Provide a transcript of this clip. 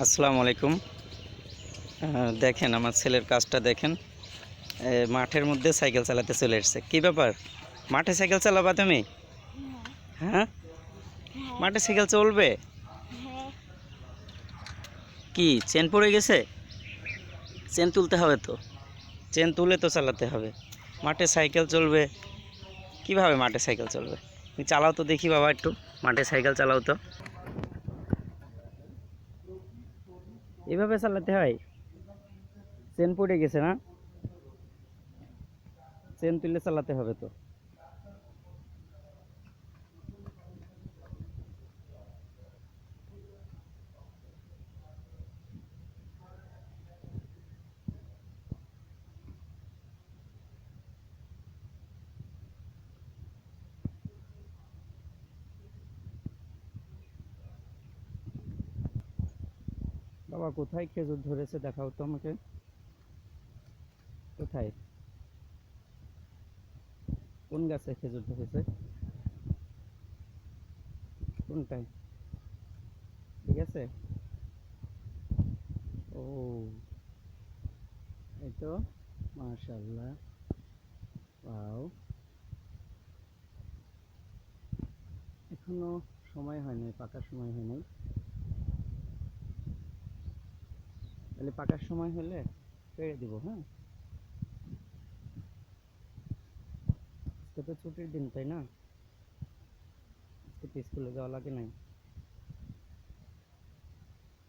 আসসালামু আলাইকুম। দেখেন আমার ছেলের কাজটা দেখেন। মাঠের মধ্যে সাইকেল চালাতে চলে এসেছে। কি ব্যাপার, মাঠে সাইকেল চালাবা তুমি? হ্যাঁ, হ্যাঁ, হ্যাঁ, মাঠে সাইকেল চলবে? হ্যাঁ, কি চেন পড়ে গেছে? চেন তুলতে হবে তো, চেন তুলে তো চালাতে হবে। মাঠে সাইকেল চলবে? কিভাবে মাঠে সাইকেল চলবে? তুমি চালাও তো দেখি বাবা, একটু মাঠে সাইকেল চালাও তো। এভাবে চালাতে হয়? চেন পড়ে গেছে না? চেন তুলে চালাতে হবে তো। বাবা কোথায় খেজুর ধরেছে দেখাও তো আমাকে। কোথায়, কোন গাছে খেজুর ধরেছে? কোনটায়? ঠিক আছে। ও, এই তো, মাশাআল্লাহ। ওয়াও, এখনো সময় হয় নাই, পাকার সময় হয় নাই। তাহলে পাকার সময় হলে পেড়ে দিব। হ্যাঁ, আজকে তো ছুটির দিন তাই না? আজকে তো স্কুলে যাওয়া লাগে নাই।